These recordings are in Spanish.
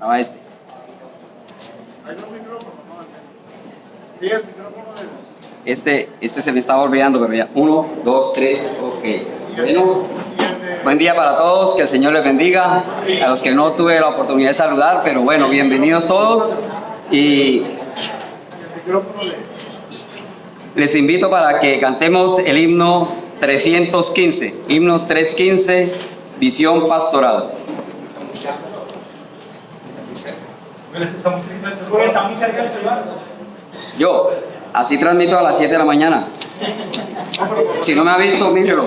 Estaba este. Hay dos micrófonos, no, y el micrófono de... Este se me estaba olvidando, pero ya. 1, 2, 3, ok. Bueno, buen día para todos, que el Señor les bendiga. A los que no tuve la oportunidad de saludar, pero bueno, bienvenidos todos. Y les invito para que cantemos el himno 315, himno 315, Visión Pastoral. Yo, así transmito a las 7 de la mañana. Si no me ha visto, mírelo.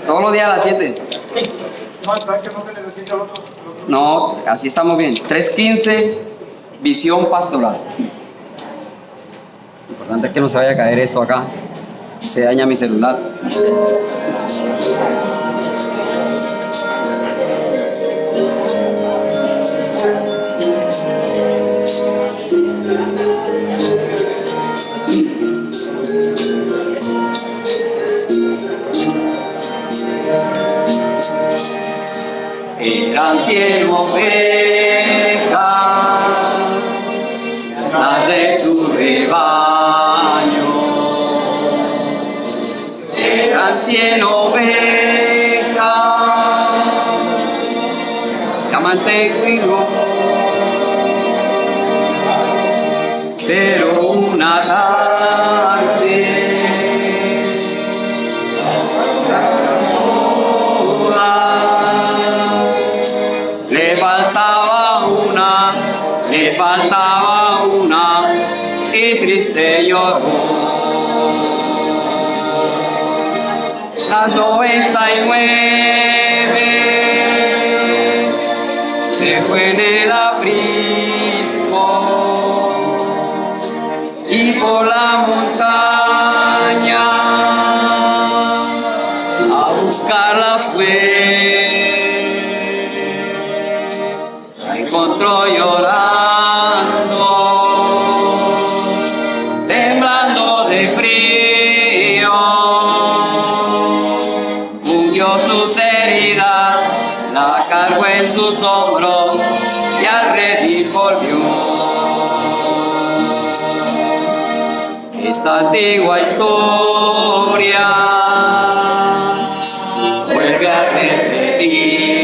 Todos los días a las 7. No, así estamos bien. 315, Visión Pastoral. Lo importante es que no se vaya a caer esto acá. Se daña mi celular. Eran 100 ovejas, las de su rebaño. Eran 100 ovejas, que mantengo. Pero una tarde, le faltaba una, y triste lloró. Las 99 se fue en el aprisco, y por la montaña a buscarla fue. La encontró llorando, temblando de frío, ungió sus heridas, la cargó en sus hombros y al redil volvió. Esta antigua historia vuelve a repetirse.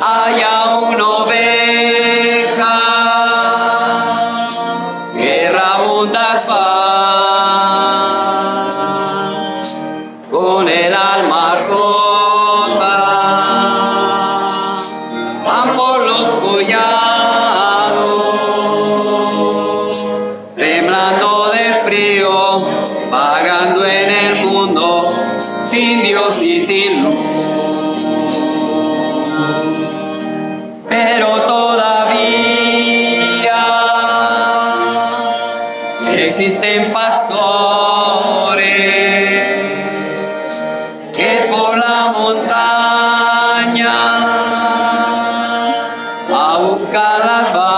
Haya una oveja que rabundas va con el alma rota, van por los collados, temblando de frío, vagando en el mundo, sin Dios y sin luz. Pero todavía existen pastores que por la montaña a buscarlas van,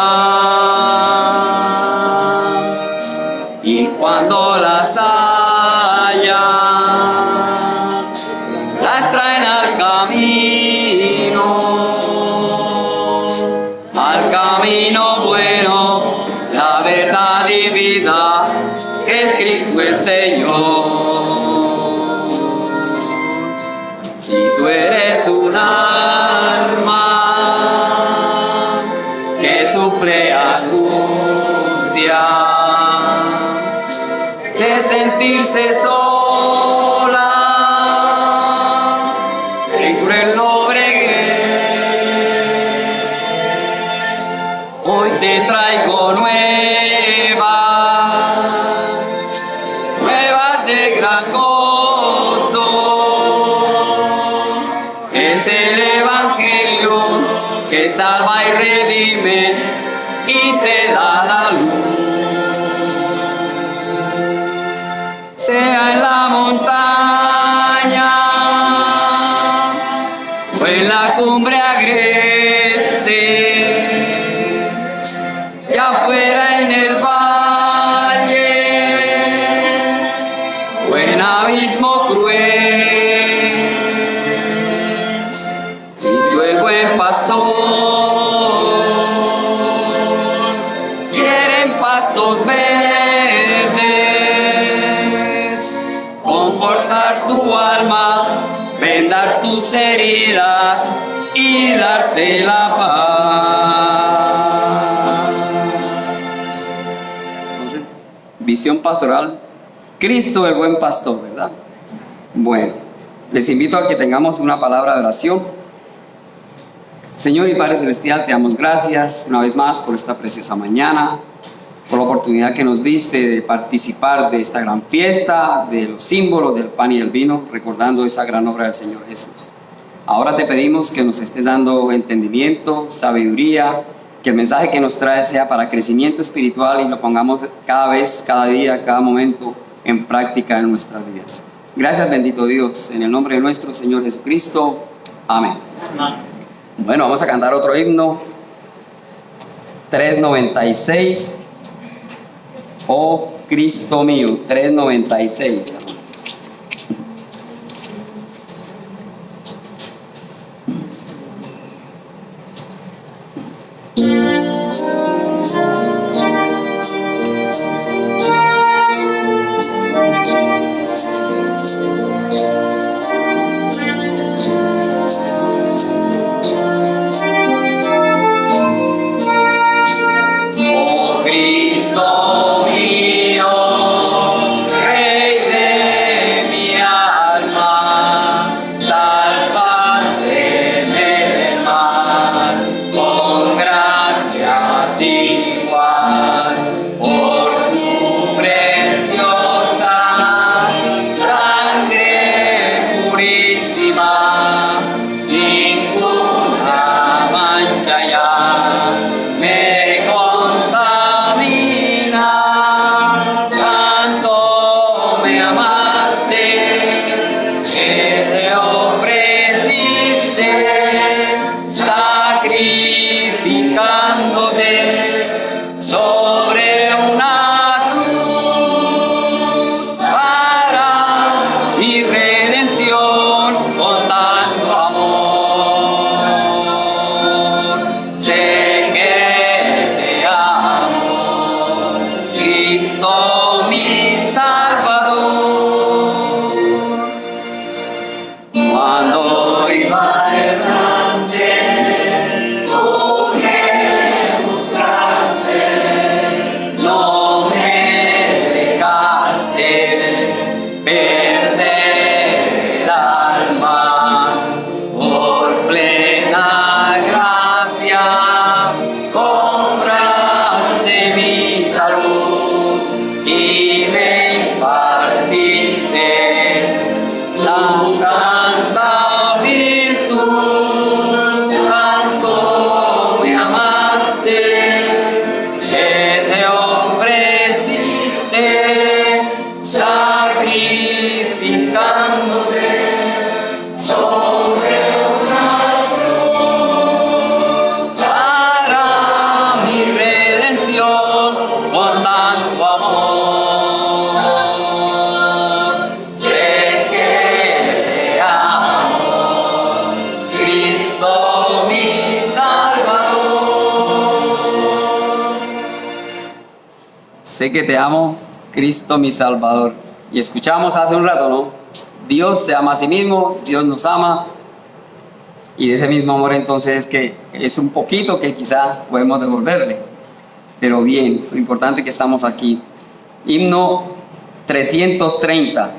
y cuando las hallan, las traen al camino bueno, la verdad y vida, que es Cristo el Señor. Si tú eres un alma que sufre angustia de sentirse sola en cruel hoy te traigo nuevas de gran gozo. Es el Evangelio que salva y redime y te da la luz. Sea en la montaña o en la cumbre agreste, y afuera en el valle o en abismo cruel, Cristo sanar tu alma, vendar tus heridas y darte la paz. Entonces, visión pastoral, Cristo el buen pastor, ¿verdad? Bueno, les invito a que tengamos una palabra de oración. Señor y Padre Celestial, te damos gracias una vez más por esta preciosa mañana, por la oportunidad que nos diste de participar de esta gran fiesta, de los símbolos del pan y el vino, recordando esa gran obra del Señor Jesús. Ahora te pedimos que nos estés dando entendimiento, sabiduría, que el mensaje que nos trae sea para crecimiento espiritual y lo pongamos cada vez, cada día, cada momento en práctica en nuestras vidas. Gracias, bendito Dios, en el nombre de nuestro Señor Jesucristo. Amén. Bueno, vamos a cantar otro himno, 396, oh Cristo mío, 396. Sé que te amo, Cristo mi Salvador. Y escuchamos hace un rato, ¿no? Dios se ama a sí mismo, Dios nos ama. Y de ese mismo amor entonces que es un poquito que quizá podemos devolverle. Pero bien, lo importante es que estamos aquí. Himno 330.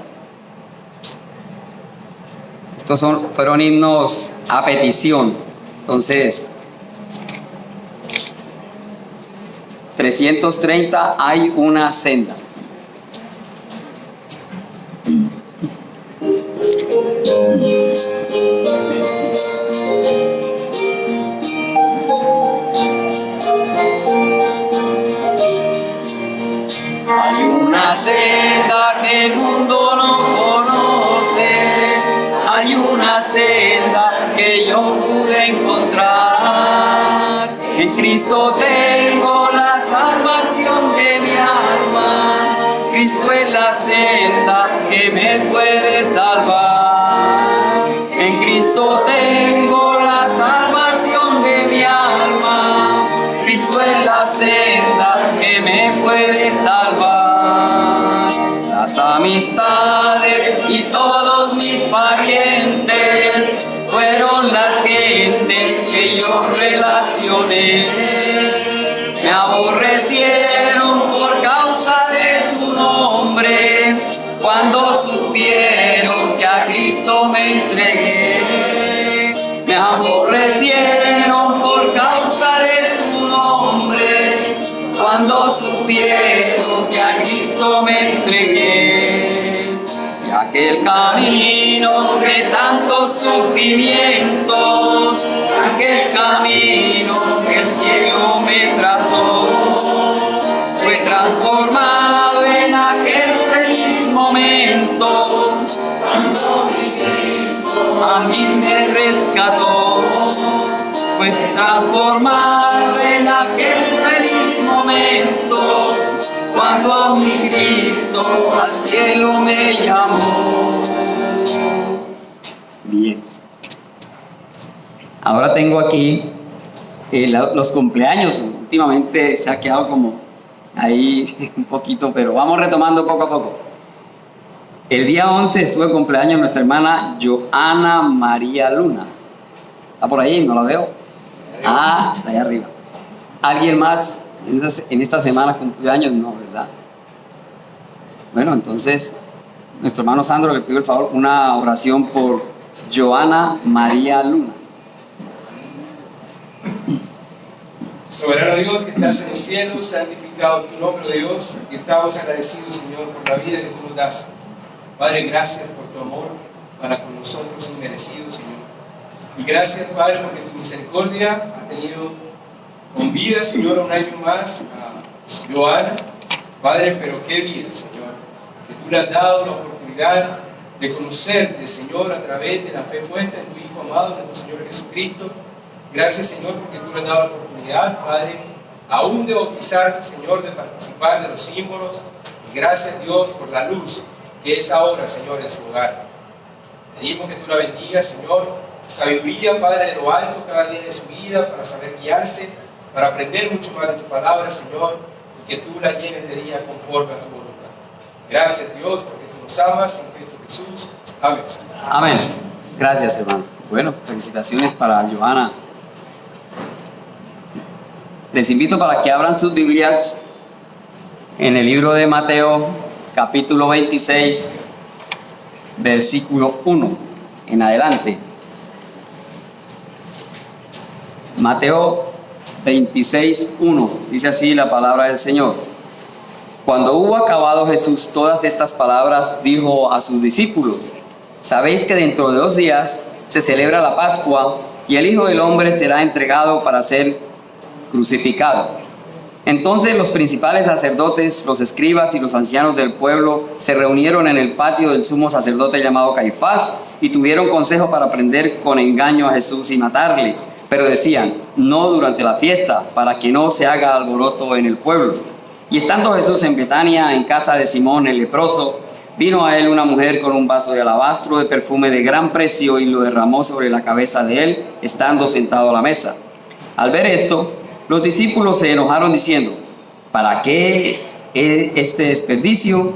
Estos fueron himnos a petición. Entonces, 330, hay una senda. Hay una senda que el mundo no conoce, hay una senda que yo pude encontrar. En Cristo tengo la salvación de mi alma, Cristo es la senda que me puede salvar. En Cristo tengo la salvación de mi alma, Cristo es la senda que me puede salvar. Las amistades y todo mis parientes, fueron las gentes que yo relacioné. Me aborrecieron por causa de su nombre, cuando supieron que a Cristo me entregué. Me aborrecieron por causa de su nombre, cuando supieron que a Cristo me entregué. Y aquel camino de tantos sufrimientos, aquel camino que el cielo me trazó, fue transformado en aquel feliz momento, cuando mi Cristo a mí me rescató. Fue transformado en aquel feliz momento, cuando a mi Cristo al cielo me llamó. Bien. Ahora tengo aquí los cumpleaños. Últimamente se ha quedado como ahí un poquito, pero vamos retomando poco a poco. El día 11 estuvo de cumpleaños nuestra hermana Joana María Luna. ¿Está por ahí? No la veo. Ah, está ahí arriba. ¿Alguien más en esta semana cumpleaños? No, ¿verdad? Bueno, entonces, nuestro hermano Sandro le pido el favor, una oración por Joana María Luna. Soberano Dios que estás en los cielos, santificado tu nombre, Dios, y estamos agradecidos, Señor, por la vida que tú nos das. Padre, gracias por tu amor para con nosotros inmerecido, Señor. Y gracias, Padre, porque tu misericordia ha tenido con vida, Señor, un año más a Joana. Padre, pero qué vida, Señor, que tú le has dado la oportunidad de conocerte, Señor, a través de la fe puesta en tu Hijo amado, nuestro Señor Jesucristo. Gracias, Señor, porque tú le has dado la oportunidad, Padre, aún de bautizarse, Señor, de participar de los símbolos. Y gracias, Dios, por la luz que es ahora, Señor, en su hogar. Pedimos que tú la bendigas, Señor, sabiduría, Padre, de lo alto cada día de su vida, para saber guiarse, para aprender mucho más de tu palabra, Señor, y que tú la llenes de día conforme a tu voluntad. Gracias, Dios, porque tú nos amas en Cristo Jesús. Amén. Amén. Gracias, hermano. Bueno, felicitaciones para Joana. Les invito para que abran sus Biblias en el libro de Mateo, capítulo 26, versículo 1 en adelante. Mateo 26, 1, dice así la palabra del Señor. Cuando hubo acabado Jesús todas estas palabras, dijo a sus discípulos: sabéis que dentro de 2 días se celebra la Pascua, y el Hijo del Hombre será entregado para ser crucificado. Entonces los principales sacerdotes, los escribas y los ancianos del pueblo se reunieron en el patio del sumo sacerdote llamado Caifás y tuvieron consejo para prender con engaño a Jesús y matarle. Pero decían: no durante la fiesta, para que no se haga alboroto en el pueblo. Y estando Jesús en Betania, en casa de Simón el leproso, vino a él una mujer con un vaso de alabastro de perfume de gran precio y lo derramó sobre la cabeza de él, estando sentado a la mesa. Al ver esto, los discípulos se enojaron diciendo: ¿para qué este desperdicio?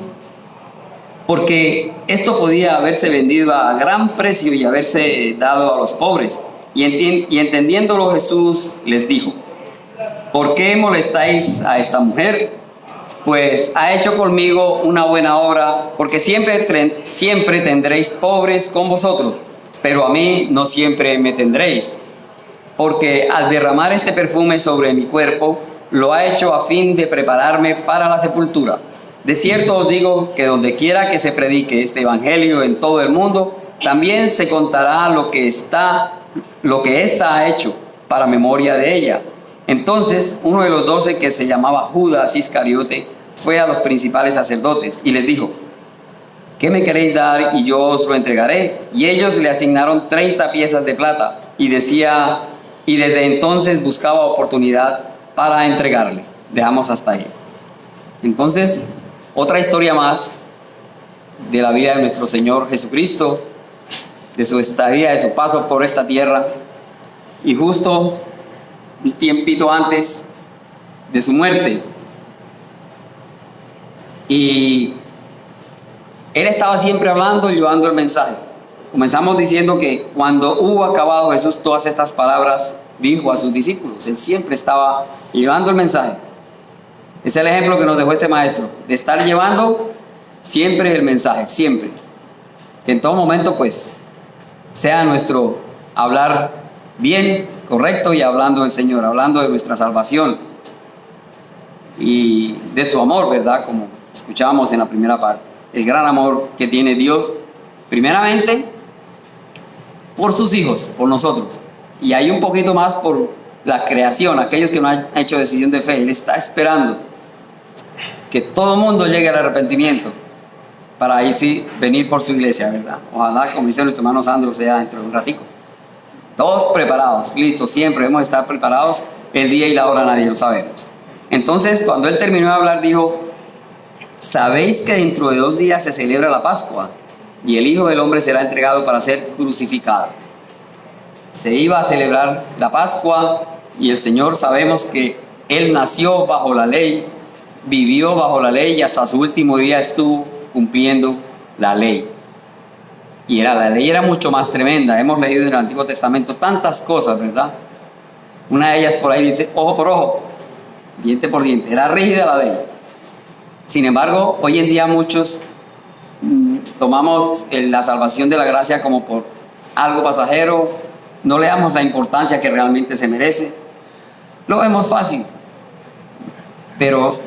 Porque esto podía haberse vendido a gran precio y haberse dado a los pobres. Y entendiéndolo Jesús les dijo: ¿por qué molestáis a esta mujer? Pues ha hecho conmigo una buena obra, porque siempre tendréis pobres con vosotros, pero a mí no siempre me tendréis. Porque al derramar este perfume sobre mi cuerpo, lo ha hecho a fin de prepararme para la sepultura. De cierto os digo que donde quiera que se predique este evangelio en todo el mundo, también se contará lo que ésta ha hecho, para memoria de ella. Entonces uno de los 12, que se llamaba Judas Iscariote, fue a los principales sacerdotes y les dijo: ¿qué me queréis dar y yo os lo entregaré? Y ellos le asignaron 30 piezas de plata, y desde entonces buscaba oportunidad para entregarle. Dejamos hasta ahí. Entonces, otra historia más de la vida de nuestro Señor Jesucristo, de su estadía, de su paso por esta tierra, y justo un tiempito antes de su muerte. Y él estaba siempre hablando y llevando el mensaje. comenzamos diciendo que cuando hubo acabado Jesús todas estas palabras, dijo a sus discípulos. Él siempre estaba llevando el mensaje. Es el ejemplo que nos dejó este maestro, de estar llevando siempre el mensaje, siempre. Que en todo momento, pues, sea nuestro hablar bien, correcto, y hablando del Señor, hablando de nuestra salvación y de su amor, ¿verdad? Como escuchábamos en la primera parte. El gran amor que tiene Dios, primeramente, por sus hijos, por nosotros. Y hay un poquito más por la creación, aquellos que no han hecho decisión de fe. Él está esperando que todo el mundo llegue al arrepentimiento para ahí sí venir por su iglesia, ¿verdad? Ojalá, como dice nuestro hermano Sandro, sea dentro de un ratico. Todos preparados, listos, siempre debemos estar preparados. El día y la hora nadie lo sabemos. Entonces, cuando él terminó de hablar, dijo: ¿sabéis que dentro de 2 días se celebra la Pascua? Y el Hijo del Hombre será entregado para ser crucificado. Se iba a celebrar la Pascua y el Señor, sabemos que Él nació bajo la ley, vivió bajo la ley y hasta su último día estuvo cumpliendo la ley. Y la ley era mucho más tremenda. Hemos leído en el Antiguo Testamento tantas cosas, ¿verdad? Una de ellas por ahí dice: ojo por ojo, diente por diente. Era rígida la ley. Sin embargo, hoy en día muchos tomamos la salvación de la gracia como por algo pasajero, no le damos la importancia que realmente se merece, lo vemos fácil. Pero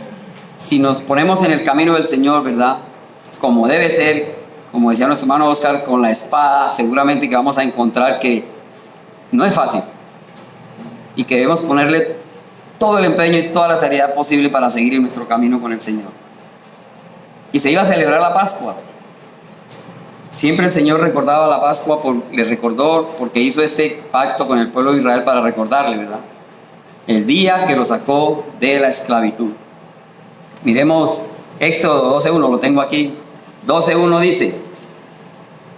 si nos ponemos en el camino del Señor, ¿verdad?, como debe ser, como decía nuestro hermano Oscar, con la espada, seguramente que vamos a encontrar que no es fácil y que debemos ponerle todo el empeño y toda la seriedad posible para seguir en nuestro camino con el Señor. Y se iba a celebrar la Pascua. Siempre el Señor recordaba la Pascua, le recordó porque hizo este pacto con el pueblo de Israel para recordarle, ¿verdad?, el día que lo sacó de la esclavitud. Miremos Éxodo 12:1, lo tengo aquí. 12:1 dice: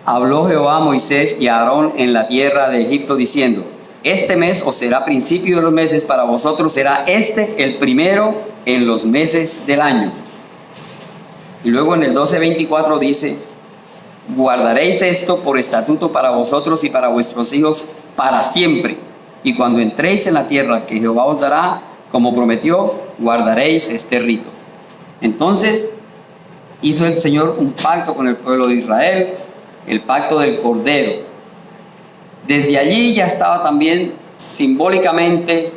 habló Jehová a Moisés y a Aarón en la tierra de Egipto diciendo: este mes os será principio de los meses, para vosotros será el primero en los meses del año. Y luego en el 12:24 dice: guardaréis esto por estatuto para vosotros y para vuestros hijos para siempre, y cuando entréis en la tierra que Jehová os dará, como prometió, guardaréis este rito. Entonces hizo el Señor un pacto con el pueblo de Israel, el pacto del Cordero. Desde allí ya estaba también simbólicamente,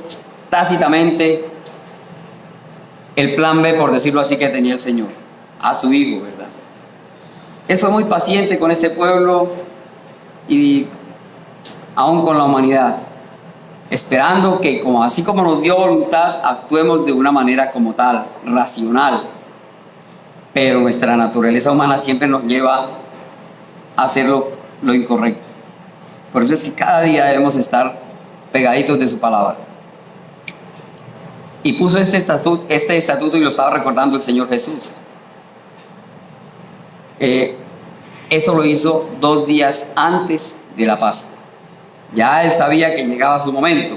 tácitamente, el plan B, por decirlo así, que tenía el Señor a su Hijo, ¿verdad? Él fue muy paciente con este pueblo y aún con la humanidad, esperando que, así como nos dio voluntad, actuemos de una manera como tal, racional. Pero nuestra naturaleza humana siempre nos lleva a hacer lo incorrecto. Por eso es que cada día debemos estar pegaditos de su palabra. Y puso este estatuto y lo estaba recordando el Señor Jesús. Eso lo hizo 2 días antes de la Pascua. Ya él sabía que llegaba su momento.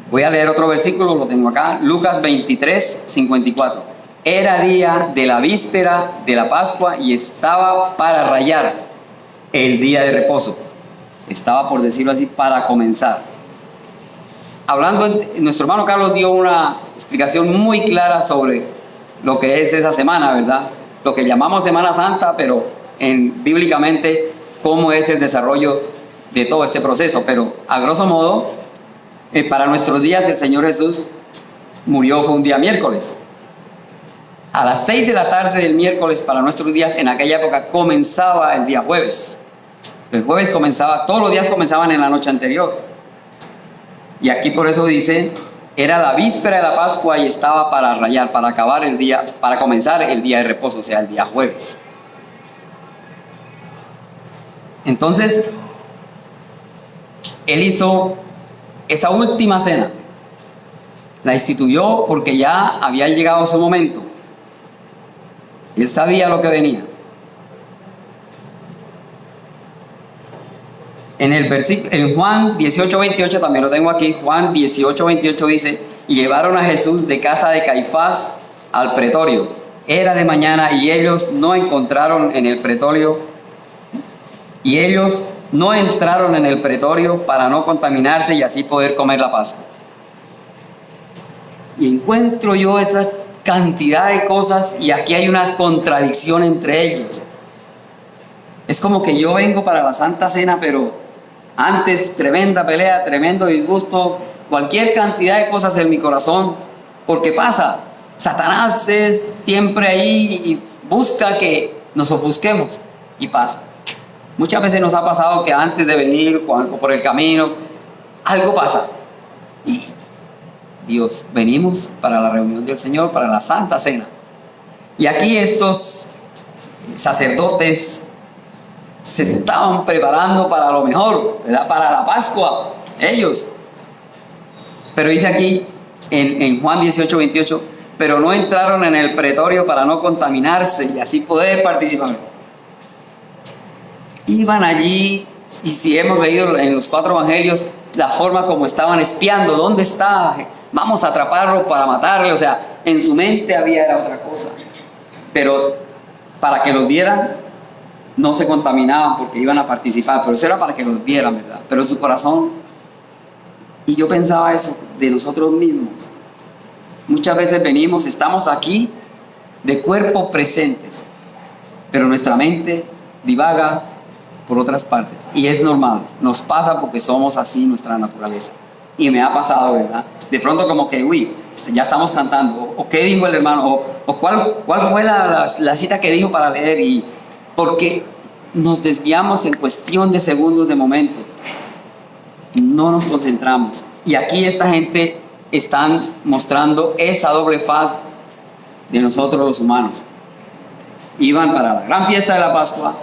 Voy a leer otro versículo, lo tengo acá, Lucas 23:54. Era día de la víspera de la Pascua y estaba para rayar el día de reposo. Estaba, por decirlo así, para comenzar. Hablando, nuestro hermano Carlos dio una explicación muy clara sobre lo que es esa semana, ¿verdad? Lo que llamamos Semana Santa, pero bíblicamente cómo es el desarrollo de todo este proceso. Pero a grosso modo, para nuestros días el Señor Jesús murió, fue un día miércoles. A las 6 de la tarde del miércoles, para nuestros días, en aquella época comenzaba el día jueves. El jueves comenzaba, todos los días comenzaban en la noche anterior. Y aquí por eso dice, era la víspera de la Pascua y estaba para rayar, para acabar el día, para comenzar el día de reposo, o sea, el día jueves. Entonces, él hizo esa última cena. La instituyó porque ya había llegado su momento. Él sabía lo que venía. En Juan 18:28, también lo tengo aquí, Juan 18:28 dice: y llevaron a Jesús de casa de Caifás al pretorio. Era de mañana y ellos no encontraron en el pretorio Y ellos no entraron en el pretorio para no contaminarse y así poder comer la Pascua. Y encuentro yo esa cantidad de cosas y aquí hay una contradicción entre ellos. Es como que yo vengo para la Santa Cena, pero antes tremenda pelea, tremendo disgusto, cualquier cantidad de cosas en mi corazón, porque pasa, Satanás es siempre ahí y busca que nos ofusquemos y pasa. Muchas veces nos ha pasado que antes de venir o por el camino, algo pasa. Y Dios, venimos para la reunión del Señor, para la Santa Cena. Y aquí estos sacerdotes se estaban preparando para lo mejor, ¿verdad? Para la Pascua, ellos. Pero dice aquí en Juan 18:28, pero no entraron en el pretorio para no contaminarse y así poder participar. Iban allí, y si hemos leído en los 4 evangelios, la forma como estaban espiando, ¿dónde está? Vamos a atraparlo para matarle, o sea, en su mente había otra cosa. Pero para que los vieran, no se contaminaban porque iban a participar, pero eso era para que los vieran, ¿verdad? Pero en su corazón, y yo pensaba eso de nosotros mismos. Muchas veces venimos, estamos aquí de cuerpo presentes, pero nuestra mente divaga por otras partes. Y es normal, nos pasa porque somos así, nuestra naturaleza. Y me ha pasado, ¿verdad? De pronto como que, uy, ya estamos cantando, o qué dijo el hermano, o cuál fue la cita que dijo para leer, y porque nos desviamos en cuestión de segundos, de momentos. No nos concentramos. Y aquí esta gente están mostrando esa doble faz de nosotros los humanos. Iban para la gran fiesta de la Pascua,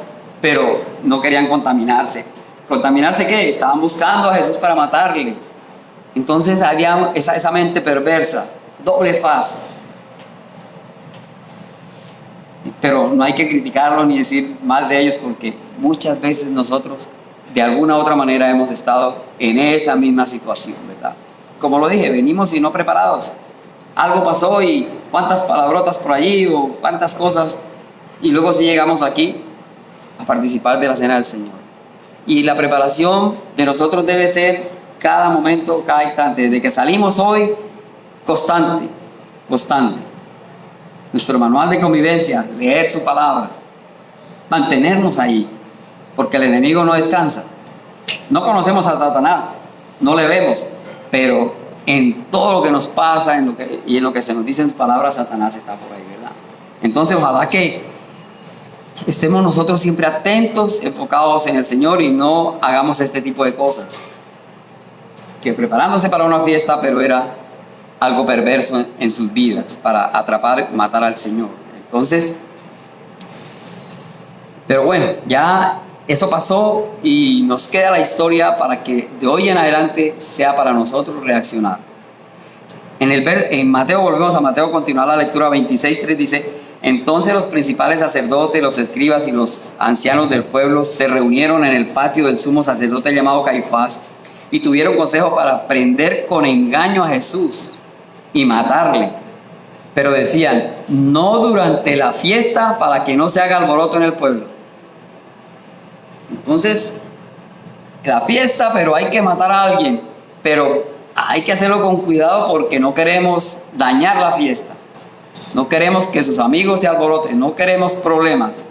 pero no querían contaminarse. ¿Contaminarse qué? Estaban buscando a Jesús para matarle. Entonces había esa mente perversa, doble faz. Pero no hay que criticarlo ni decir mal de ellos, porque muchas veces nosotros de alguna u otra manera hemos estado en esa misma situación, ¿verdad? Como lo dije, venimos y no preparados. Algo pasó y cuántas palabrotas por allí o cuántas cosas, y luego sí llegamos aquí a participar de la cena del Señor. Y la preparación de nosotros debe ser cada momento, cada instante, desde que salimos hoy, constante. Nuestro manual de convivencia, leer su palabra, mantenernos ahí, porque el enemigo no descansa. No conocemos a Satanás, no le vemos, pero en todo lo que nos pasa y en lo que se nos dice en su palabra, Satanás está por ahí, ¿verdad? Entonces ojalá que estemos nosotros siempre atentos, enfocados en el Señor y no hagamos este tipo de cosas. Que preparándose para una fiesta, pero era algo perverso en sus vidas para atrapar, matar al Señor. Entonces, pero bueno, ya eso pasó y nos queda la historia para que de hoy en adelante sea para nosotros reaccionar. En Mateo, volvemos a Mateo, continuar la lectura 26:3 dice: entonces los principales sacerdotes, los escribas y los ancianos del pueblo se reunieron en el patio del sumo sacerdote llamado Caifás y tuvieron consejo para prender con engaño a Jesús y matarle. Pero decían: no durante la fiesta, para que no se haga alboroto en el pueblo. Entonces, la fiesta, pero hay que matar a alguien, pero hay que hacerlo con cuidado porque no queremos dañar la fiesta. No queremos que sus amigos se alboroten, no queremos problemas.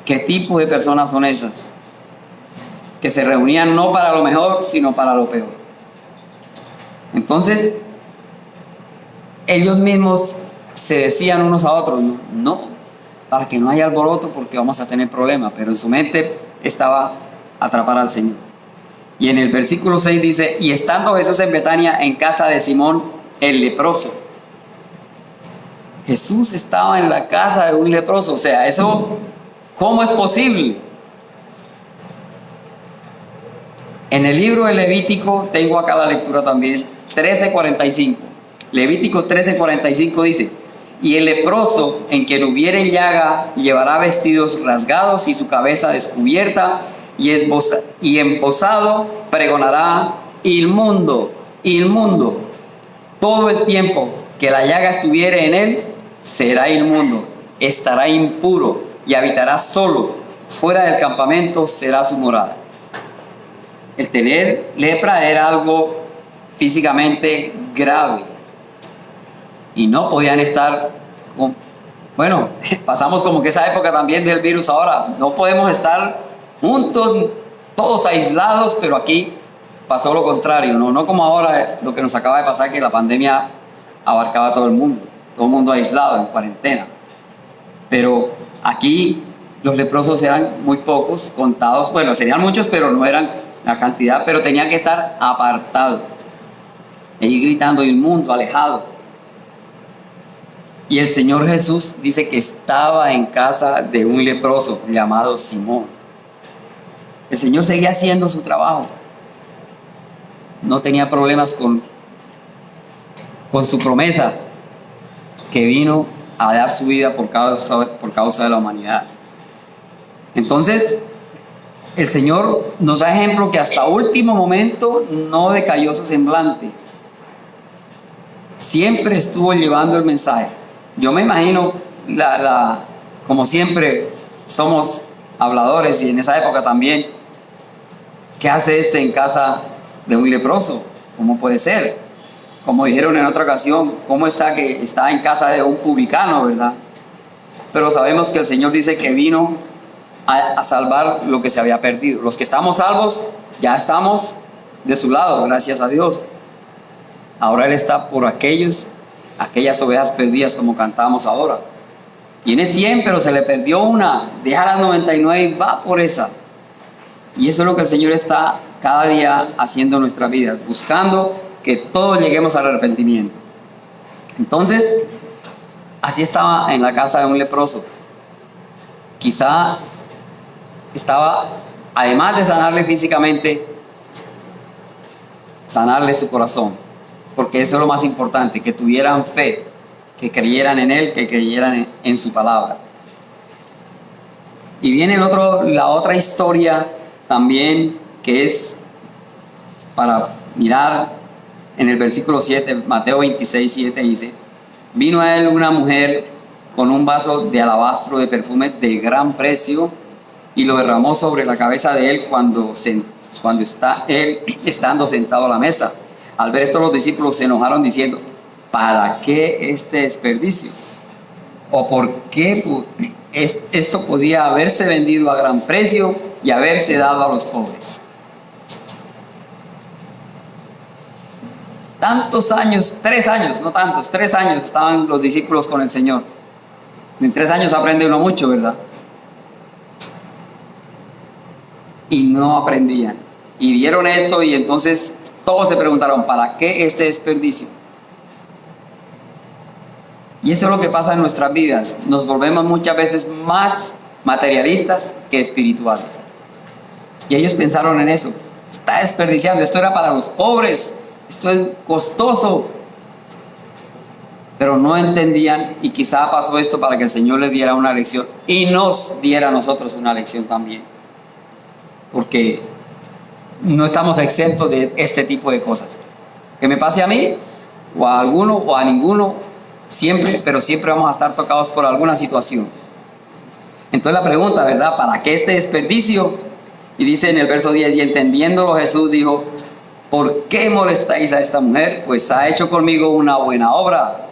¿Qué tipo de personas son esas? Que se reunían no para lo mejor, sino para lo peor. Entonces, ellos mismos se decían unos a otros, no, para que no haya alboroto porque vamos a tener problemas, pero en su mente estaba atrapar al Señor. Y en el versículo 6 dice: y estando Jesús en Betania, en casa de Simón el leproso. Jesús estaba en la casa de un leproso, o sea, eso, ¿cómo es posible? En el libro de Levítico, tengo acá la lectura también, 13:45. Levítico 13:45 dice: y el leproso en quien hubiere llaga llevará vestidos rasgados y su cabeza descubierta, y embozado pregonará: inmundo, inmundo. Todo el tiempo que la llaga estuviere en él, será inmundo, estará impuro y habitará solo fuera del campamento será su morada. El tener lepra era algo físicamente grave y no podían estar bueno, pasamos como que esa época también del virus ahora, no podemos estar juntos, todos aislados, pero aquí pasó lo contrario, no como ahora lo que nos acaba de pasar, que la pandemia abarcaba a todo el mundo aislado, en cuarentena. Pero aquí los leprosos eran muy pocos, contados, bueno, serían muchos, pero no eran la cantidad, pero tenían que estar apartados, e ir gritando inmundo, alejado. Y el Señor Jesús dice que estaba en casa de un leproso llamado Simón. El Señor seguía haciendo su trabajo. No tenía problemas con su promesa, que vino a dar su vida por causa de la humanidad. Entonces, el Señor nos da ejemplo que hasta último momento no decayó su semblante. Siempre estuvo llevando el mensaje. Yo me imagino, como siempre somos habladores, y en esa época también, ¿qué hace en casa de un leproso? ¿Cómo puede ser? Como dijeron en otra ocasión, ¿cómo está que está en casa de un publicano, verdad? Pero sabemos que el Señor dice que vino a salvar lo que se había perdido. Los que estamos salvos, ya estamos de su lado, gracias a Dios. Ahora Él está por aquellas ovejas perdidas, como cantamos ahora. Tiene 100, pero se le perdió una. Deja las 99 y va por esa. Y eso es lo que el Señor está cada día haciendo en nuestras vidas, buscando que todos lleguemos al arrepentimiento. Entonces, así estaba en la casa de un leproso. Quizá estaba, además de sanarle físicamente, sanarle su corazón. Porque eso es lo más importante, que tuvieran fe, que creyeran en Él, que creyeran en su palabra. Y viene la otra historia también, que es para mirar en el versículo 7, Mateo 26, 7 dice: vino a él una mujer con un vaso de alabastro de perfume de gran precio y lo derramó sobre la cabeza de él cuando está él estando sentado a la mesa. Al ver esto, los discípulos se enojaron diciendo: ¿para qué este desperdicio? ¿O por qué esto podía haberse vendido a gran precio y haberse dado a los pobres? Tantos años, 3 años, no tantos, 3 años estaban los discípulos con el Señor. En 3 años aprende uno mucho, ¿verdad? Y no aprendían. Y vieron esto y entonces todos se preguntaron: ¿para qué este desperdicio? Y eso es lo que pasa en nuestras vidas. Nos volvemos muchas veces más materialistas que espirituales. Y ellos pensaron en eso. Está desperdiciando, esto era para los pobres, esto es costoso. Pero no entendían, y quizá pasó esto para que el Señor les diera una lección y nos diera a nosotros una lección también. Porque no estamos exentos de este tipo de cosas. Que me pase a mí, o a alguno, o a ninguno, siempre, pero siempre vamos a estar tocados por alguna situación. Entonces la pregunta, ¿verdad? ¿Para qué este desperdicio? Y dice en el verso 10: y entendiéndolo Jesús dijo: ¿por qué molestáis a esta mujer? Pues ha hecho conmigo una buena obra.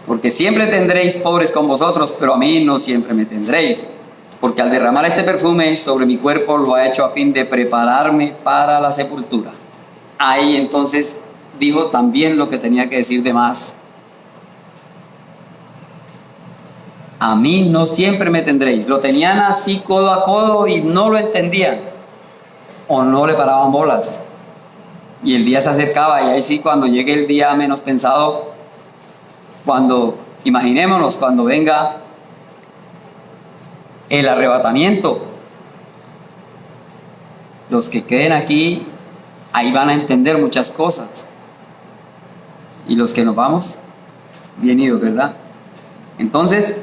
Porque siempre tendréis pobres con vosotros, pero a mí no siempre me tendréis. Porque al derramar este perfume sobre mi cuerpo lo ha hecho a fin de prepararme para la sepultura. Ahí entonces dijo también lo que tenía que decir de más. A mí no siempre me tendréis. Lo tenían así codo a codo y no lo entendían. O no le paraban bolas. Y el día se acercaba, y ahí sí, cuando llegue el día menos pensado, imaginémonos, cuando venga el arrebatamiento, los que queden aquí, ahí van a entender muchas cosas. Y los que nos vamos, bien idos, ¿verdad? Entonces,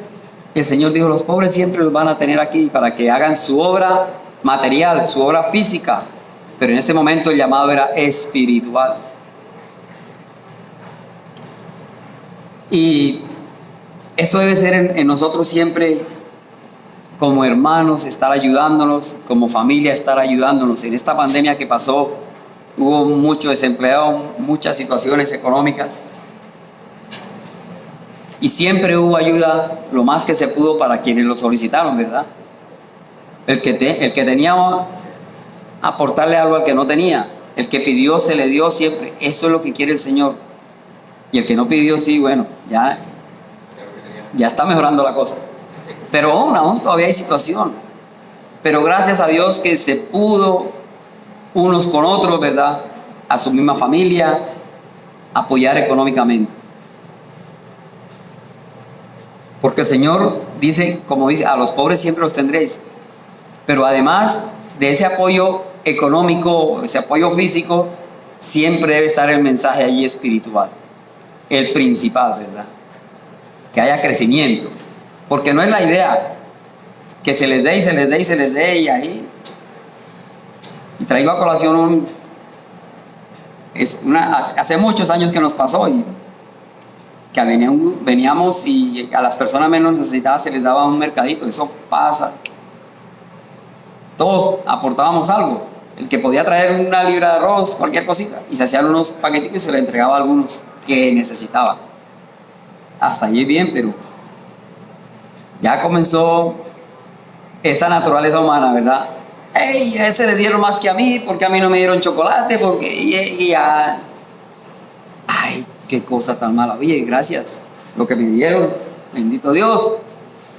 el Señor dijo: los pobres siempre los van a tener aquí para que hagan su obra material, su obra física. Pero en este momento el llamado era espiritual. Y eso debe ser en nosotros siempre como hermanos estar ayudándonos, como familia estar ayudándonos. En esta pandemia que pasó, hubo mucho desempleado, muchas situaciones económicas. Y siempre hubo ayuda, lo más que se pudo para quienes lo solicitaron, ¿verdad? El que tenía, aportarle algo al que no tenía. El que pidió, se le dio siempre. Eso es lo que quiere el Señor. Y el que no pidió, sí, bueno, ya está mejorando la cosa. Pero aún todavía hay situación. Pero gracias a Dios que se pudo unos con otros, ¿verdad? A su misma familia, apoyar económicamente. Porque el Señor dice, como dice, a los pobres siempre los tendréis. Pero además de ese apoyo económico, ese apoyo físico, siempre debe estar el mensaje allí espiritual. El principal, ¿verdad? Que haya crecimiento. Porque no es la idea que se les dé y se les dé y se les dé y ahí. Y traigo a colación hace muchos años que nos pasó y que veníamos y a las personas menos necesitadas se les daba un mercadito. Eso pasa. Todos aportábamos algo. El que podía traer una libra de arroz, cualquier cosita, y se hacían unos paquetitos y se le entregaba a algunos que necesitaban. Hasta allí bien, pero ya comenzó esa naturaleza humana, ¿verdad? ¡Ey! A ese le dieron más que a mí, porque a mí no me dieron chocolate, porque ¡ay! ¡Qué cosa tan mala! Oye, gracias, lo que me dieron, bendito Dios.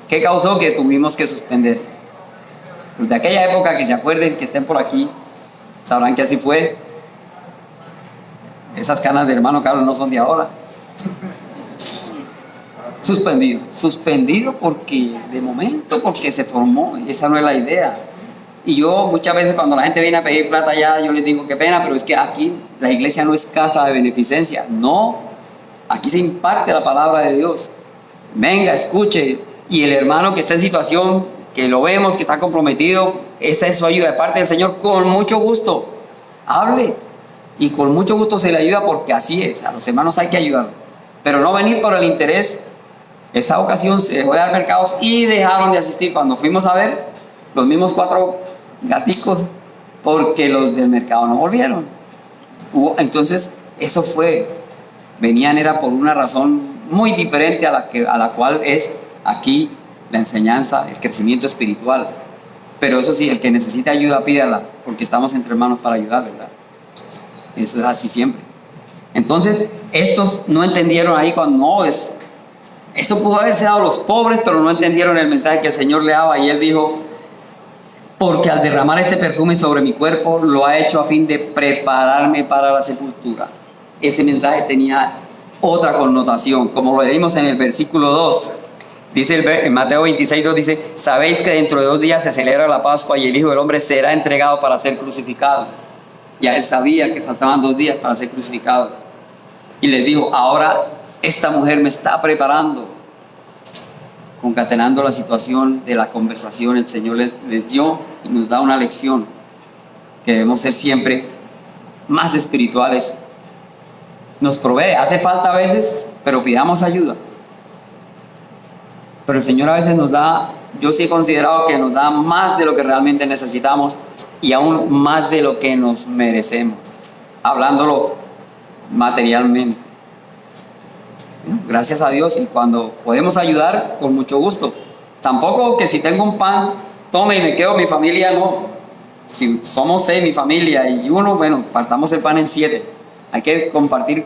¿Qué causó? Que tuvimos que suspender. Pues de aquella época, que se acuerden, que estén por aquí, sabrán que así fue. Esas canas del hermano Carlos no son de ahora. Suspendido porque de momento, porque se formó, y esa no es la idea. Y yo muchas veces cuando la gente viene a pedir plata ya, yo les digo qué pena, pero es que aquí la iglesia no es casa de beneficencia, no, aquí se imparte la palabra de Dios. Venga, escuche, y el hermano que está en situación, que lo vemos, que está comprometido, esa es su ayuda de parte del Señor, con mucho gusto, hable, y con mucho gusto se le ayuda, porque así es, a los hermanos hay que ayudar, pero no venir por el interés. Esa ocasión se fue a dar mercados y dejaron de asistir. Cuando fuimos a ver, los mismos 4 gaticos, porque los del mercado no volvieron. Entonces, eso era por una razón muy diferente a la cual es aquí la enseñanza, el crecimiento espiritual. Pero eso sí, el que necesite ayuda, pídala, porque estamos entre hermanos para ayudar, ¿verdad? Eso es así siempre. Entonces, estos no entendieron ahí cuando eso pudo haberse dado a los pobres, pero no entendieron el mensaje que el Señor le daba, y Él dijo: porque al derramar este perfume sobre mi cuerpo, lo ha hecho a fin de prepararme para la sepultura. Ese mensaje tenía otra connotación, como lo leímos en el versículo 2. Dice en Mateo 26:2, dice: sabéis que dentro de 2 días se celebra la Pascua y el Hijo del Hombre será entregado para ser crucificado. Ya Él sabía que faltaban 2 días para ser crucificado. Y les dijo: ahora esta mujer me está preparando. Concatenando la situación de la conversación, el Señor les dio y nos da una lección, que debemos ser siempre más espirituales. Nos provee, hace falta a veces, pero pidamos ayuda. Pero el Señor a veces nos da, yo sí he considerado que nos da más de lo que realmente necesitamos y aún más de lo que nos merecemos, hablándolo materialmente. Gracias a Dios, y cuando podemos ayudar, con mucho gusto. Tampoco que si tengo un pan, tome y me quedo, mi familia no. Si somos 6, mi familia, y uno, bueno, partamos el pan en 7. Hay que compartir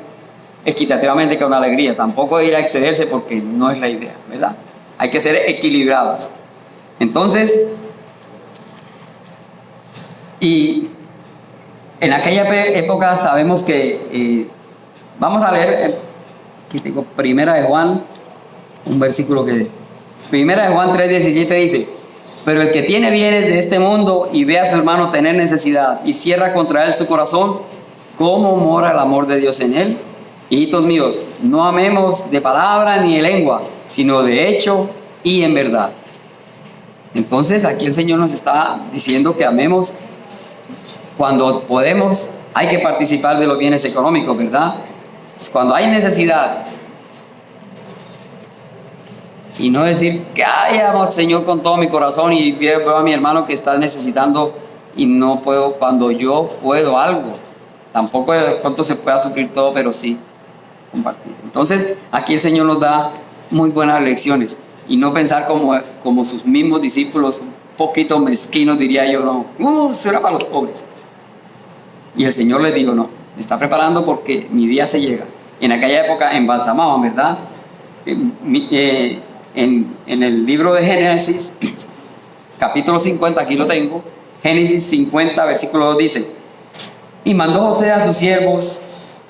equitativamente, con alegría. Tampoco ir a excederse, porque no es la idea, ¿verdad? Hay que ser equilibrados. Entonces, y en aquella época sabemos que, vamos a leer. Aquí tengo Primera de Juan, un versículo que... Primera de Juan 3:17 dice: pero el que tiene bienes de este mundo y ve a su hermano tener necesidad y cierra contra él su corazón, ¿cómo mora el amor de Dios en él? Hijitos míos, no amemos de palabra ni de lengua, sino de hecho y en verdad. Entonces aquí el Señor nos está diciendo que amemos cuando podemos. Hay que participar de los bienes económicos, ¿verdad? Cuando hay necesidad. Y no decir que, ay, amo al Señor con todo mi corazón y veo a mi hermano que está necesitando y no puedo, cuando yo puedo algo. Tampoco de pronto se pueda suplir todo, pero sí compartir. Entonces, aquí el Señor nos da muy buenas lecciones y no pensar como sus mismos discípulos, un poquito mezquinos, diría yo, no, eso era para los pobres. Y el Señor les dijo, no, me está preparando porque mi día se llega. En aquella época embalsamaban, ¿verdad? En el libro de Génesis, capítulo 50, aquí lo tengo, Génesis 50, versículo 2 dice: y mandó José a sus siervos,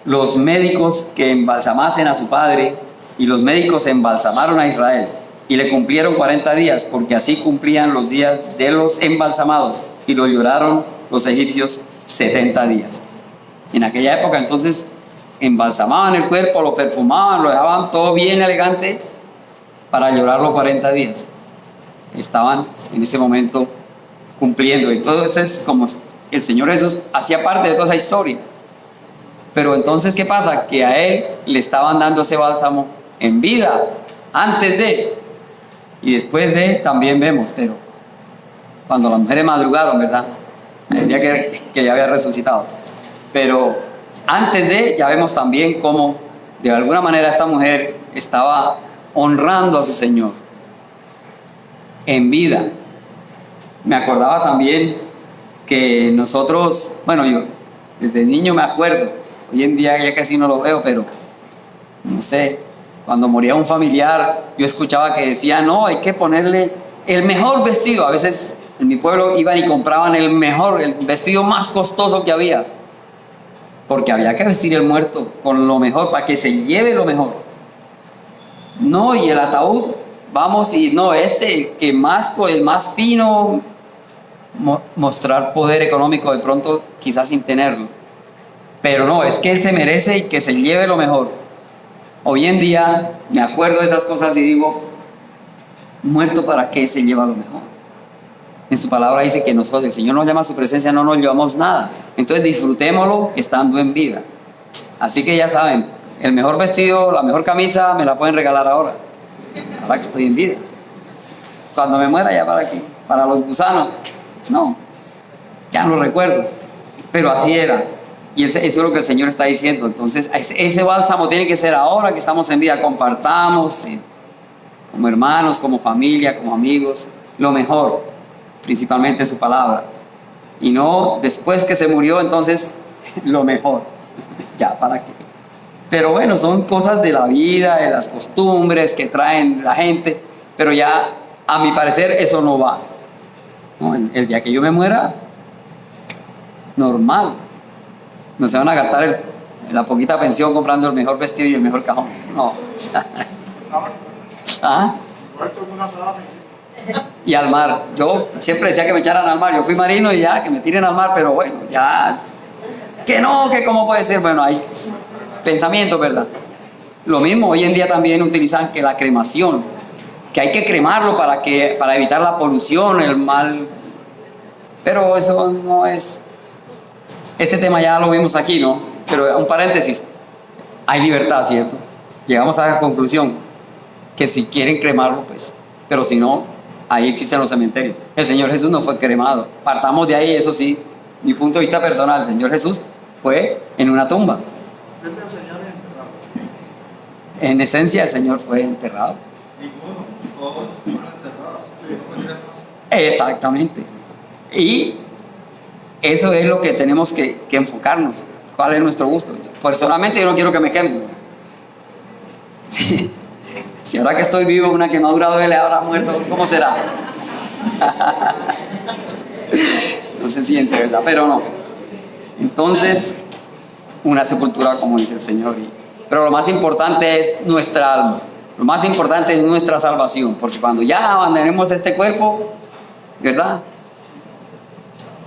los médicos, que embalsamasen a su padre, y los médicos embalsamaron a Israel, y le cumplieron 40 días, porque así cumplían los días de los embalsamados, y lo lloraron los egipcios 70 días. En aquella época entonces embalsamaban el cuerpo, lo perfumaban, lo dejaban todo bien elegante para llorarlo 40 días. Estaban en ese momento cumpliendo. Entonces, como el Señor Jesús hacía parte de toda esa historia. Pero entonces, ¿qué pasa? Que a Él le estaban dando ese bálsamo en vida, antes de, y después de también vemos, pero cuando las mujeres madrugaron, ¿verdad? El día que ya había resucitado. Pero antes de, ya vemos también cómo de alguna manera esta mujer estaba honrando a su Señor en vida. Me acordaba también que nosotros, bueno, yo desde niño me acuerdo, hoy en día ya casi no lo veo, pero no sé, cuando moría un familiar, yo escuchaba que decía, no, hay que ponerle el mejor vestido. A veces en mi pueblo iban y compraban el vestido más costoso que había, porque había que vestir el muerto con lo mejor, para que se lleve lo mejor. No, y el ataúd, vamos, y no, el más fino, mostrar poder económico de pronto, quizás sin tenerlo. Pero no, es que él se merece y que se lleve lo mejor. Hoy en día me acuerdo de esas cosas y digo, muerto, ¿para qué se lleva lo mejor? En su palabra dice que nosotros, el Señor nos llama a su presencia, no nos llevamos nada. Entonces disfrutémoslo estando en vida. Así que ya saben, el mejor vestido, la mejor camisa, me la pueden regalar ahora que estoy en vida. Cuando me muera, ya para qué, para los gusanos, no, ya no recuerdo, pero así era. Y eso es lo que el Señor está diciendo. Entonces ese bálsamo tiene que ser ahora que estamos en vida. Compartamos como hermanos, como familia, como amigos, lo mejor, principalmente su palabra, y no después que se murió, entonces lo mejor, ya para qué. Pero bueno, son cosas de la vida, de las costumbres que traen la gente, pero ya a mi parecer eso no va, ¿no? El día que yo me muera, normal, no se van a gastar la poquita pensión comprando el mejor vestido y el mejor cajón, no. ¿Ah? Y al mar, yo siempre decía que me echaran al mar, yo fui marino y ya, que me tiren al mar, pero bueno, ya, que no, que cómo puede ser, bueno, hay pensamientos, ¿verdad? Lo mismo, hoy en día también utilizan que la cremación, que hay que cremarlo para evitar la polución, el mal, pero eso no es, este tema ya lo vimos aquí, ¿no? Pero un paréntesis, hay libertad, ¿cierto? Llegamos a la conclusión que si quieren cremarlo, pues, pero si no, ahí existen los cementerios. El Señor Jesús no fue cremado, partamos de ahí, eso sí, mi punto de vista personal, el Señor Jesús fue en una tumba. ¿El Señor es enterrado? En esencia, el Señor fue enterrado. Ninguno, todos fueron enterrados. Sí. Exactamente. Y eso es lo que tenemos que enfocarnos. ¿Cuál es nuestro gusto? Personalmente, yo no quiero que me quemen. Si ahora que estoy vivo, una quemadura duele, ahora muerto, ¿cómo será? No se siente, ¿verdad? Pero no. Entonces, una sepultura, como dice el Señor. Pero lo más importante es nuestra alma. Lo más importante es nuestra salvación. Porque cuando ya abandonemos este cuerpo, ¿verdad?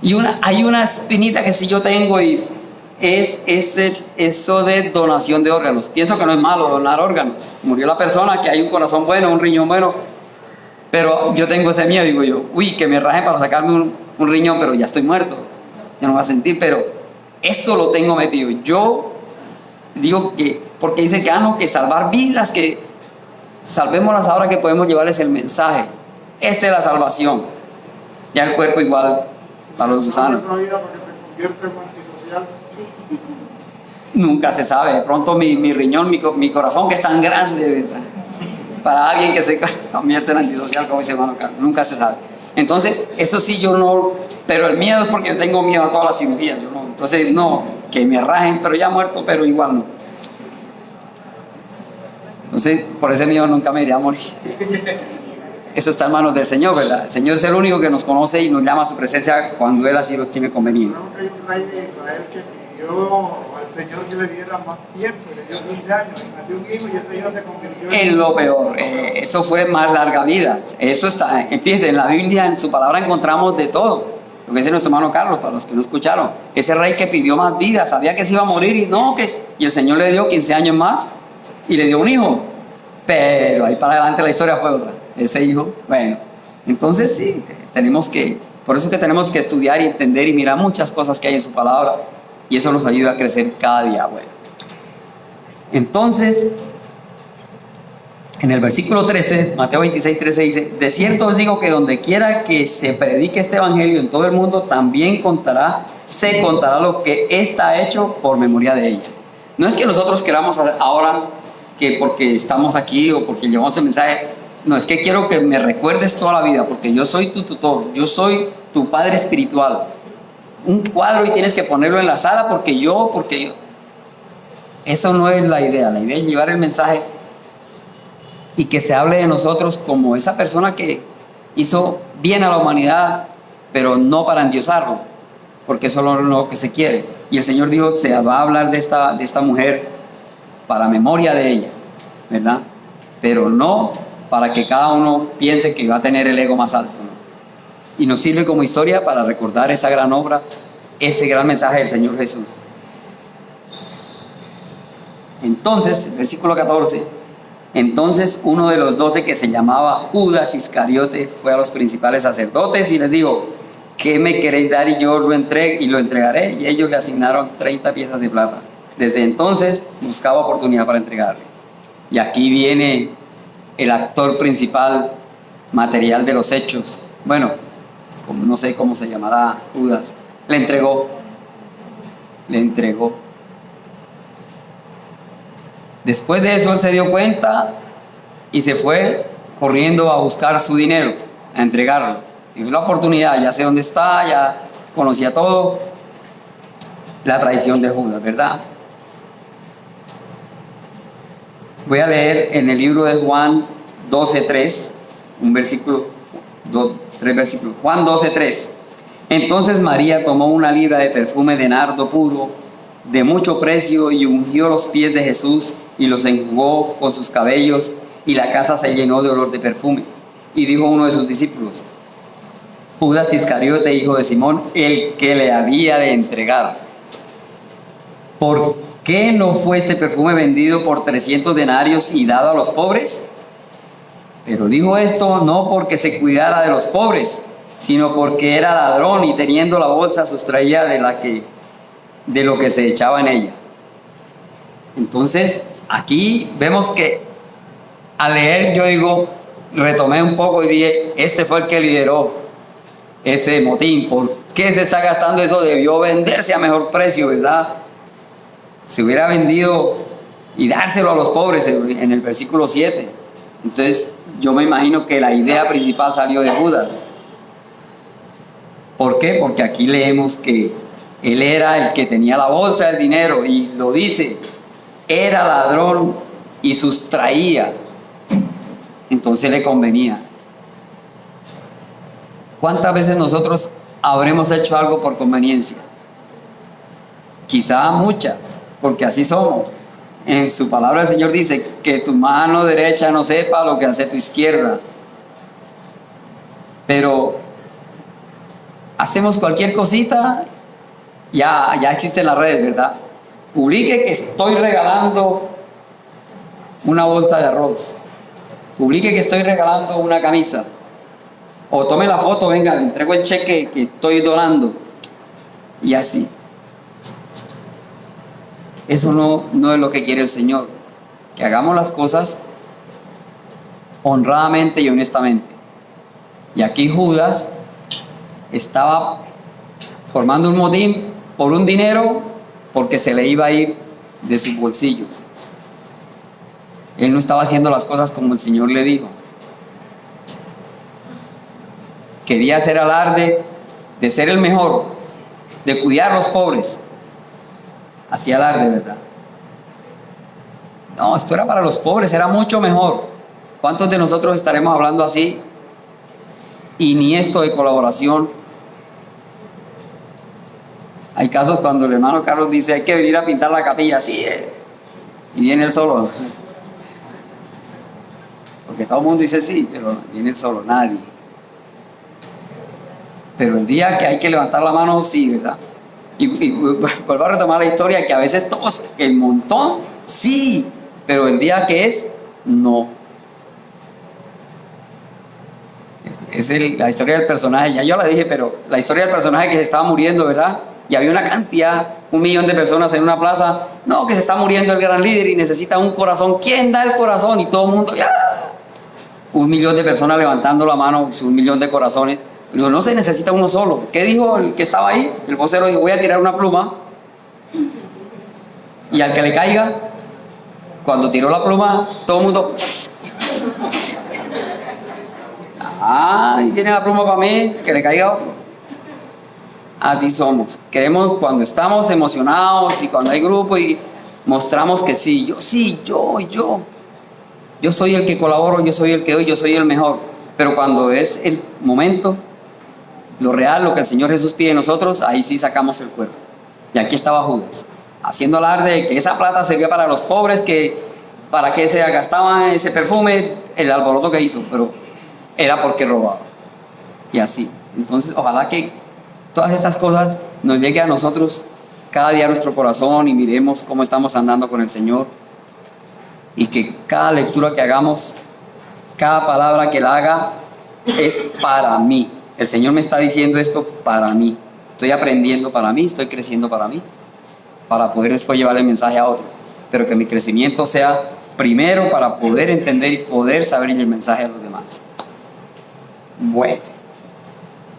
Y hay una espinita que si yo tengo y es eso de donación de órganos. Pienso que no es malo donar órganos. Murió la persona, que hay un corazón bueno, un riñón bueno, pero yo tengo ese miedo, digo yo, uy, que me rajen para sacarme un riñón, pero ya estoy muerto, ya no voy a sentir, pero eso lo tengo metido. Yo digo que, porque dice que no, que salvar vidas, que salvémoslas ahora que podemos llevarles el mensaje. Esa es la salvación. Ya el cuerpo igual para los gusanos. Esa vida para que te convierta en antisocial. Nunca se sabe. De pronto mi riñón, mi corazón que es tan grande, ¿verdad? Para alguien que se convierte en antisocial, como dice hermano Carlos, nunca se sabe. Entonces, eso sí yo no, pero el miedo es porque yo tengo miedo a todas las cirugías, yo no. Entonces, no, que me rajen, pero ya muerto, pero igual no. Entonces, por ese miedo nunca me iría a morir. Eso está en manos del Señor, ¿verdad? El Señor es el único que nos conoce y nos llama a su presencia cuando Él así lo estime conveniente. Creo que hay un rey de Israel que pidió al Señor que le diera más tiempo, le dio 15 años, y nació un hijo y ese hijo se convirtió En lo peor, eso fue más larga vida. Eso está, fíjense, en la Biblia, en su palabra encontramos de todo. Lo que dice nuestro hermano Carlos, para los que no escucharon. Ese rey que pidió más vida, sabía que se iba a morir y el Señor le dio 15 años más y le dio un hijo. Pero ahí para adelante la historia fue otra. Ese hijo, bueno, entonces sí, por eso es que tenemos que estudiar y entender y mirar muchas cosas que hay en su palabra y eso nos ayuda a crecer cada día, bueno. Entonces, en el versículo 13, Mateo 26, 13 dice: de cierto os digo que donde quiera que se predique este evangelio en todo el mundo, también se contará lo que está hecho por memoria de ella. No es que nosotros queramos ahora que porque estamos aquí o porque llevamos el mensaje. No, es que quiero que me recuerdes toda la vida, porque yo soy tu tutor, yo soy tu padre espiritual. Un cuadro y tienes que ponerlo en la sala porque yo. Eso no es la idea es llevar el mensaje y que se hable de nosotros como esa persona que hizo bien a la humanidad, pero no para endiosarlo, porque eso es lo que se quiere. Y el Señor dijo, se va a hablar de esta mujer para memoria de ella, ¿verdad? Pero no para que cada uno piense que va a tener el ego más alto, ¿no? Y nos sirve como historia para recordar esa gran obra, ese gran mensaje del Señor Jesús. Entonces, versículo 14, entonces uno de los 12 que se llamaba Judas Iscariote fue a los principales sacerdotes y les dijo, ¿qué me queréis dar y yo lo entregaré? Y ellos le asignaron 30 piezas de plata. Desde entonces buscaba oportunidad para entregarle. Y aquí viene el actor principal material de los hechos. Bueno, no sé cómo se llamará Judas. Le entregó. Después de eso él se dio cuenta y se fue corriendo a buscar su dinero, a entregarlo. Y la oportunidad, ya sé dónde está, ya conocía todo. La traición de Judas, ¿verdad? Voy a leer en el libro de Juan 12:3, tres versículos. Juan 12:3. Entonces María tomó una libra de perfume de nardo puro, de mucho precio, y ungió los pies de Jesús y los enjugó con sus cabellos, y la casa se llenó de olor de perfume. Y dijo uno de sus discípulos, Judas Iscariote, hijo de Simón, el que le había de entregar, ¿por qué no fue este perfume vendido por 300 denarios y dado a los pobres? Pero dijo esto no porque se cuidara de los pobres, sino porque era ladrón y teniendo la bolsa sustraía de lo que se echaba en ella. Entonces, aquí vemos que al leer retomé un poco y dije, este fue el que lideró ese motín. ¿Por qué se está gastando eso? Debió venderse a mejor precio, ¿verdad? Se hubiera vendido y dárselo a los pobres en el versículo 7. Entonces, yo me imagino que la idea principal salió de Judas. ¿Por qué? Porque aquí leemos que él era el que tenía la bolsa del dinero y lo dice, era ladrón y sustraía. Entonces le convenía. ¿Cuántas veces nosotros habremos hecho algo por conveniencia? Quizá muchas, porque así somos. En su palabra el Señor dice que tu mano derecha no sepa lo que hace tu izquierda. Pero hacemos cualquier cosita, ya existen las redes, ¿verdad? Publique que estoy regalando una bolsa de arroz. Publique que estoy regalando una camisa. O tome la foto, venga, le entrego el cheque que estoy donando. Y así. Eso no es lo que quiere el Señor. Que hagamos las cosas honradamente y honestamente. Y aquí Judas estaba formando un motín por un dinero, porque se le iba a ir de sus bolsillos. Él no estaba haciendo las cosas como el Señor le dijo. Quería hacer alarde de ser el mejor, de cuidar a los pobres. Hacía alarde, ¿verdad? No, esto era para los pobres, era mucho mejor. ¿Cuántos de nosotros estaremos hablando así? Y ni esto de colaboración. Hay casos cuando el hermano Carlos dice, hay que venir a pintar la capilla, así, y viene él solo. Porque todo el mundo dice sí, pero viene él solo, nadie. Pero el día que hay que levantar la mano, sí, ¿verdad? Y vuelvo a retomar la historia, que a veces todos, el montón, sí, pero el día que es, no. Es la historia del personaje, ya yo la dije, pero la historia del personaje que se estaba muriendo, ¿verdad? Y había una cantidad, 1 millón de personas en una plaza. No, que se está muriendo el gran líder y necesita un corazón. ¿Quién da el corazón? Y todo el mundo, ya. 1 millón de personas levantando la mano, 1 millón de corazones. Pero no se necesita uno solo. ¿Qué dijo el que estaba ahí? El vocero dijo, voy a tirar una pluma. Y al que le caiga, cuando tiró la pluma, todo el mundo... y tiene la pluma para mí, que le caiga otro. Así somos. Queremos, cuando estamos emocionados y cuando hay grupo y mostramos que sí, yo soy el que colaboro, yo soy el que doy, yo soy el mejor. Pero cuando es el momento, lo real, lo que el Señor Jesús pide de nosotros, ahí sí sacamos el cuerpo. Y aquí estaba Judas, haciendo alarde de que esa plata servía para los pobres, que para que se gastaban ese perfume, el alboroto que hizo, pero era porque robaba. Y así. Entonces, ojalá que todas estas cosas nos lleguen a nosotros cada día a nuestro corazón y miremos cómo estamos andando con el Señor. Y que cada lectura que hagamos, cada palabra que la haga, es para mí. El Señor me está diciendo esto para mí. Estoy aprendiendo para mí, estoy creciendo para mí, para poder después llevar el mensaje a otros. Pero que mi crecimiento sea primero para poder entender y poder saber el mensaje a los demás. Bueno,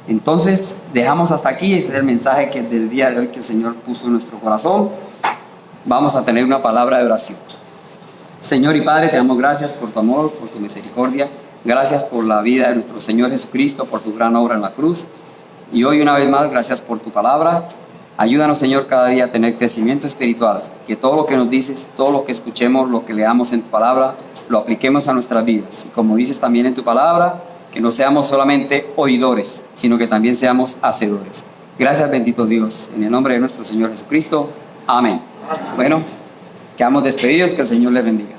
entonces dejamos hasta aquí. Este es el mensaje que del día de hoy que el Señor puso en nuestro corazón. Vamos a tener una palabra de oración. Señor y Padre, te damos gracias por tu amor, por tu misericordia. Gracias por la vida de nuestro Señor Jesucristo, por su gran obra en la cruz. Y hoy una vez más, gracias por tu palabra. Ayúdanos, Señor, cada día a tener crecimiento espiritual. Que todo lo que nos dices, todo lo que escuchemos, lo que leamos en tu palabra, lo apliquemos a nuestras vidas. Y como dices también en tu palabra, que no seamos solamente oidores, sino que también seamos hacedores. Gracias, bendito Dios. En el nombre de nuestro Señor Jesucristo. Amén. Bueno, quedamos despedidos. Que el Señor les bendiga.